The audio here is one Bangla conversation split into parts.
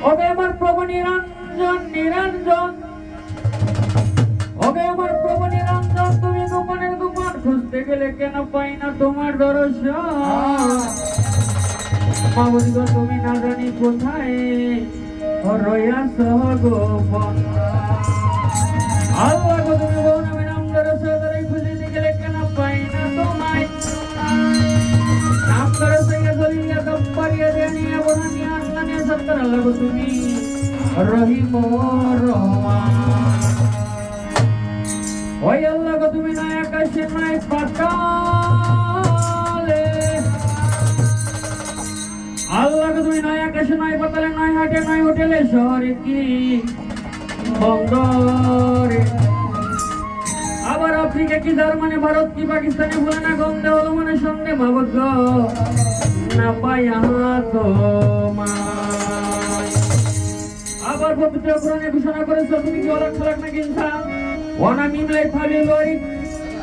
ওগে আমার প্রভু নিরঞ্জন নিরঞ্জন, ওগে আমার প্রভু নিরঞ্জন, তুমি গোপনের গোপন খুঁজতে গেলে কেন পাই না তোমার দর্শন? মাবুদ গো তুমি না জানি কোথায় রইয়াছ গোপন। আল্লাহ গো তুমি বহু নামে নাম দর্শন খুঁজতে গেলে কেন পাই না তোমায়? নাম দর্শন গলিয়া দপ্পারিয়া দেনিয়া বনানিয়া আল্লানিয়া সত্তর আল্লাহ গো তুমি রহিম রহমান। ওই আল্লাহ গো তুমি নয় আকাশে নয় পাতালে, আল্লাহ গো তুমি নয় আকাশে নয় পাতালে নয় হাটে নয় হোটেলে শহরে কি বন্দরে, আবার আফ্রিকা কি জার্মানি ভারত কি পাকিস্তানে বলে না গন্ধে হলো মনে সঙ্গে মাবুদ গো না পাই তোমায়। আবার পবিত্র কোরআনে ঘোষণা করেছো তুমি কি অলক খলক না ইনসান ওয়ানা মিমলাই ফালি লরি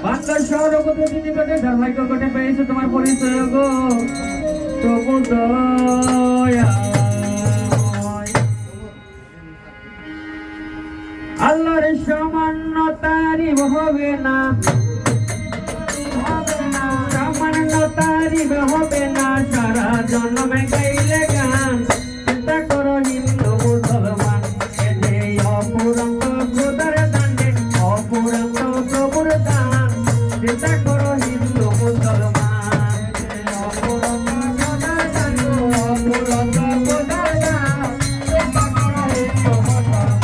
বাংলার শহর কত দিনে কটে ধর্মাইক কটে পেয়েছে তোমার পরিচয় গো প্রভু দয়া। আল্লাহর সামান্য তারিফ হবে না, সামান্য তারিফ হবে না, সারা জন্মে গাইলে গান। চিন্তা করো হিন্দু মুসলমান, এ যে অপুরন্ত খোদার দান্ডে অপুরন্ত প্রভুর দান। চিন্তা করো হিন্দু মুসলমান, অপুরন্ত খোদার দান্ডে অপুরন্ত খোদার দান। চিন্তা করো হিন্দু মুসলমান,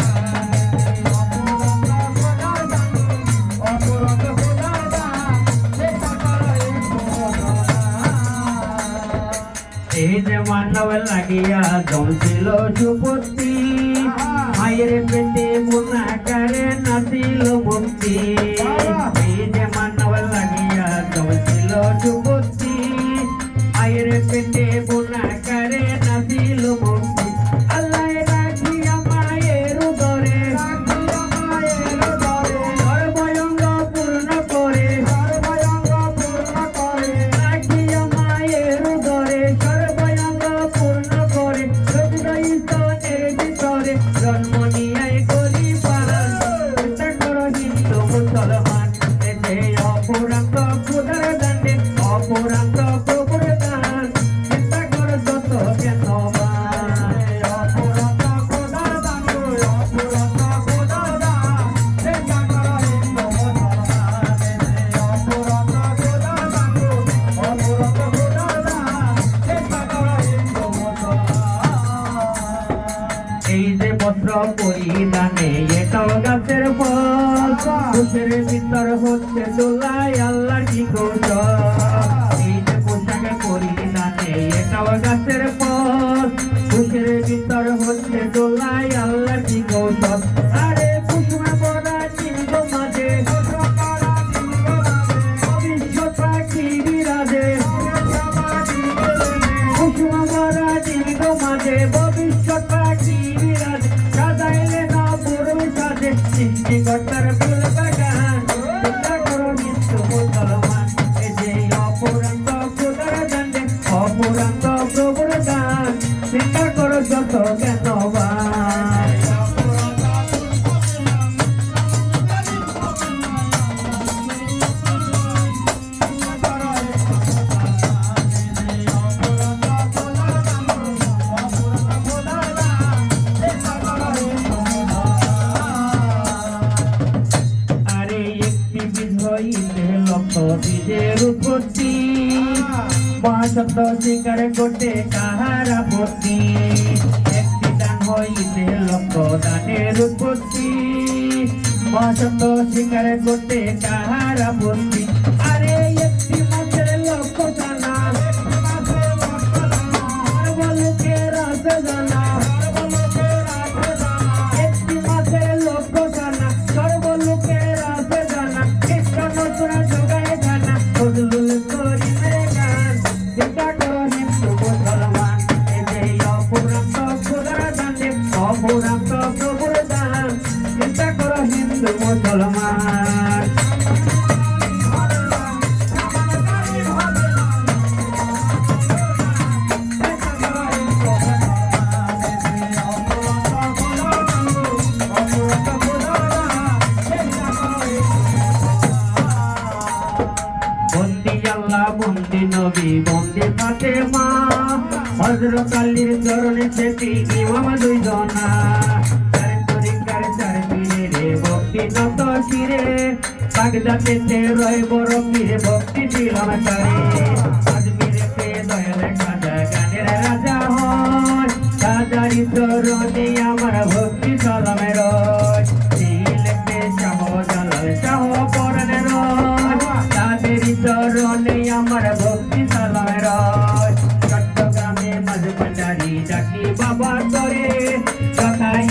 এই যে মানব লাগিয়া জমছিল সুপত্তি, মায়ের পেটে গুণাকারে নাচিল মুক্তি। এই যে মানব লাগিয়া জমছিল সুপত্তি, মায়ের পেটে গুণাকারে নাচিল মুক্তি। আল্লাহ রাখিয়া মায়ের উদরে সর্বঙ্গ পূর্ণ করে, সর্বঙ্গ পূর্ণ করে, রাখিয়া মায়ের উদরে সর্বঙ্গ পূর্ণ করে। হৃদয় স্তনের ভিতরে জন্ম নিয়ে করি পালন। চিন্তা করো হিন্দু মুসলমান, এ যে অপুরান্ত খোদার দান্ডে অপুরান্ত প্রভুর দান। চিন্তা করো যত জ্ঞানবান, অপুরান্ত খোদার দান্ডে অপুরান্ত খোদার দান। চিন্তা করো হিন্দু মুসলমান, অপুরান্ত খোদার দান্ডে অপুরান্ত খোদার দান। চিন্তা করো হিন্দু মুসলমান। এই যে বস্ত্র পরিধানে এটাও গাছের ফল, খুশের ভিতর হচ্ছে দোলায় আল্লাহর কি কৌশল। এই যে পোশাক পরিধানে এটাও গাছের ফল, খুশের ভিতর হচ্ছে দোলায় আল্লাহর কি কৌশল। আরে কুসুমে পড়া চিন্তা মাঝে ভবিষ্যৎ পাখি বিরাজে, কুসুমে পড়া চিন্তা মাঝে ভবিষ্যৎ পাখি বিরাজে। সাজাইলে না পুরো সাজে সৃষ্টিকর্তার ফুল বাগান। চিন্তা করো হিন্দু মুসলমান, এ যে অপুরান্ত খোদার দান্ডে অপুরান্ত প্রভুর দান। চিন্তা করো যত জ্ঞানবান, আরে একটি বীজ হইতে লক্ষ বীজের উৎপত্তি, মহাশব্দ স্বীকার করতে কাহার আপত্তি। একটি দান হইতে লক্ষ দানের উৎপত্তি, মহাশব্দ স্বীকার করতে কাহার আপত্তি। আরে একটি মাছের লক্ষ জানা, সর্বলোকের আছে জানা। একটি মাছের লক্ষ জানা, সর্বলোকের আছে জানা। একটা নতুন যোগায় জানা, ফজলুল করিমের গান। চিন্তা করো হিন্দু মুসলমান, এ যে অপুরান্ত খোদার দান্ডে অপুরান্ত প্রভুর দান। চিন্তা করো হিন্দু মুসলমান, হযরত আলীর চরণে সেটি ইমাম দুইজনা চার তরিকার চার পীরে ভক্তি নত শিরে বাগদাদেতে রয় বড় পীরে ভক্তি দিলাম তারে আজমিরেতে দয়াল খাজা গানের রাজা হয় রাজারি চরণে আমার ভক্তি সালামে রয় দিলেতে শাহ জালাল শাহ পরানে রয় তাদের চরণে আমার ভক্তি সালামে রয় চট্টগ্রামে মাঝবান্ডারি ডাকি বাবা করে কথাই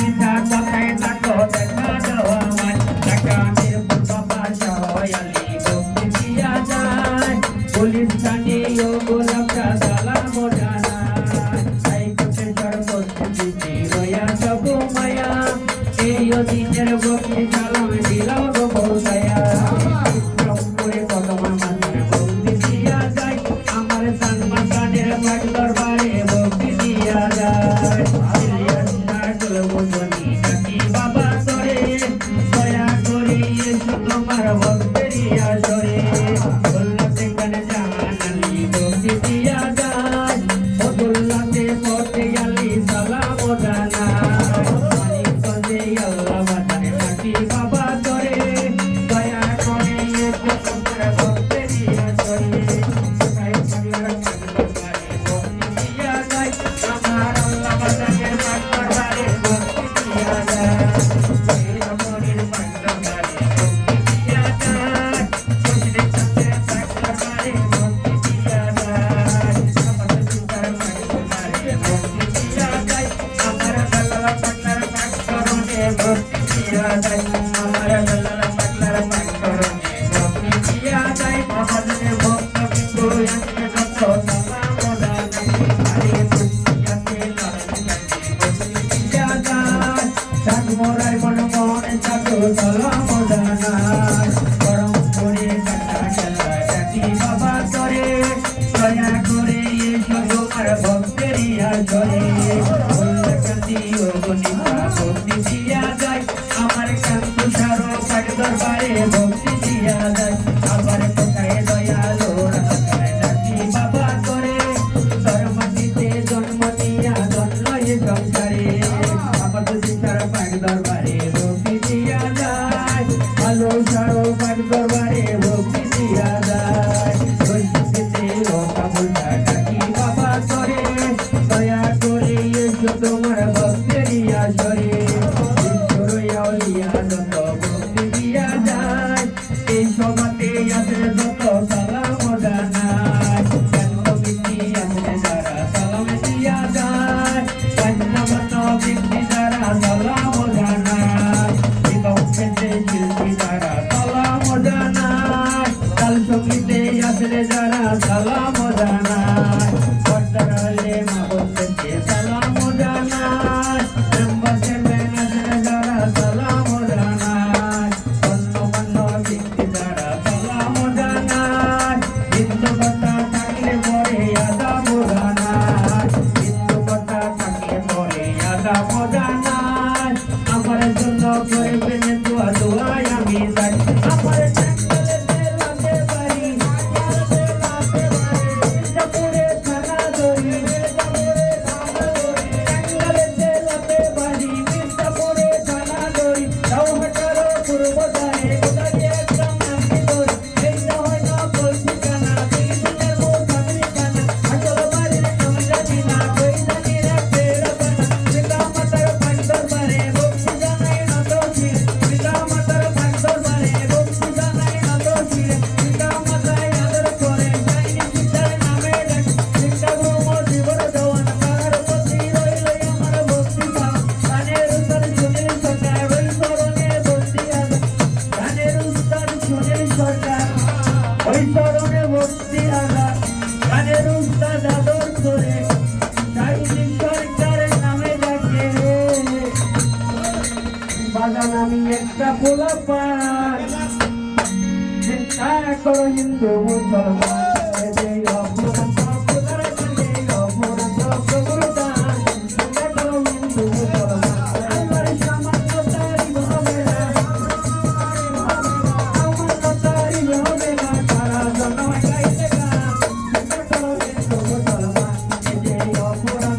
কথায় থাকো দেখা দেওয়া মান টাকা মিরপুর বাবা সয়ালি ভক্তি দিয়া যায় পুলিশ থানে ও গোলাপটা সালাম জানায় তাই কোটেশ্বর ভক্তি রয়া সব মায়া এই দিনের ভক্তি সালাম দিলাম গো বৌদায়া রংপুরে কদমা মাঝে ভক্তি দিয়া যায় আমার সালমান খানের পাক দরবারে ভক্তি দিয়া যায় ইলিয়াস শাহর বন্ধনী ডাকি বাবা করে দয়া করে এসো তোমার ভক্তের আসরে বললাতে কানে জানালি ভক্তি দিয়া যায় বদুল্লাতে পথে আলি সালাম জানায় মানিকগঞ্জে আল্লাহ বাজারে ডাকি বাবা করে দয়া করে এসো তোমার ভক্তের আসরে আমার আল্লাহ বাজারে পাক দরবারে ভক্তি দিয়া যায় মনির পাক দরবারে ভক্তি দিয়া যায় মুশরিক সাথে পাক দরবারে ভক্তি দিয়া যায় আমার সুন্দর পাক দরবারে ভক্তি দিয়া যায় আমার আল্লাহ পাকলার পাক করনে ভক্তি দিয়া যায় আমার আল্লাহ পাকলার পাক করনে ভক্তি দিয়া যায় মহাজনে ভক্ত বিন্দু আসে যত সালাম জানাই আরে দুনিয়াতে লড়াই ভক্তি দিয়া যায় সাত মোরাই মনমোহন সাধু সালাম জানাই গরম করে কাটা খেলা ডাকি বাবা করে দয়া করে এসো তোমার ভক্তের আসরে বল্লকান্তি ও গণিতা ভক্তি দিয়া যায় আমার কান্তু সারো পাক দরবারে ভক্তি দিয়া যায় আবার কোথায় দয়ালো রাখায় ডাকি বাবা করে সরমাটিতে জন্ম দিয়া জন্ময় সংসারে আমার সীতার পাক দরবারে ভক্তি দিয়া যায় ভালো সারো পাক দরবারে ভক্তি দিয়া যায় রশিদিতে ও কাবুলটা ডাকি বাবা করে দয়া করে এসো তোমার ভক্তের আসরে ঈশ্বর আউলিয়া যত ভক্তি দিয়া যায় এই সভাতে আছে যত সালাম জানায় কমিটি আছে যারা সালাম দিয়া যায় পঞ্চমত ব্যক্তি যারা সালাম জানায় বিভক্তে শিল্পী যারা সালাম জানায় কাল সঙ্গীতে আছে যারা সালাম জানায় পর্দারালে মা বলতে সালাম জানায় নম্বরে মেনাজে যারা সালাম জানায় অন্য অন্য ব্যক্তি যারা সালাম জানায় হিন্দু কথা থাকলে পরে আদাব জানায় হিন্দু কথা থাকলে পরে আদাব জানায় আমার জন্য করবেন দোয়া দোয়ায় আমি যাই আমার জঙ্গলে লাগতে পারি মির্জাপুরে থানা ধরি জঙ্গলে লাগতে পারি মির্জাপুরে থানা ধরি তাও হাটারো পূর্ব ধারে কোথায় একটা নাকি ধরি এই না হয় না বলছি কানা দিনের মোসামি কানা আসল বাড়ির নাম জানি না কই জানি রাখতে রাখনা পিতা মাতার পাক দরবারে ভক্তি জানাই না তো ছিল পিতা মাতার পাক দরবারে ভক্তি জানাই না তো ছিল পিতা মাতায় আদর করে যাইনি পিতার নামে ডাক চিন্তা ভ্রম জীবন দেওয়ান তার প্রতি রইল আমার ভক্তি ভাব গানের উত্তর সুনীল সরকার ওই স্মরণে ভক্তি আদর গানের উত্তর সুনীল সরকার ওই স্মরণে ভক্তি আদর গানের উত্তর আদর করে যাইনি সরকারের নামে ডাকে বাজান আমি একটা পোলা পাই চিন্তা করো হিন্দু মুসলমান এই অপরাধ অপরাধ এই অপরাধ অপরাধ চিন্তা করো হিন্দু মুসলমান আমার সামান্য তারিফ হবে না সামান্য তারিফ হবে না সারা জন্ম গাইতে গান চিন্তা করো হিন্দু মুসলমান এই অপরাধ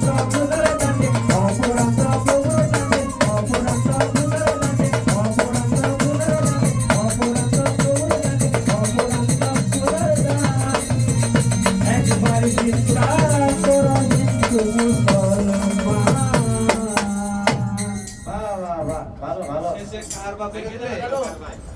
তারা তোরা হিন্দু মুসলমান। বাহ বাহ বাহ, ভালো ভালো।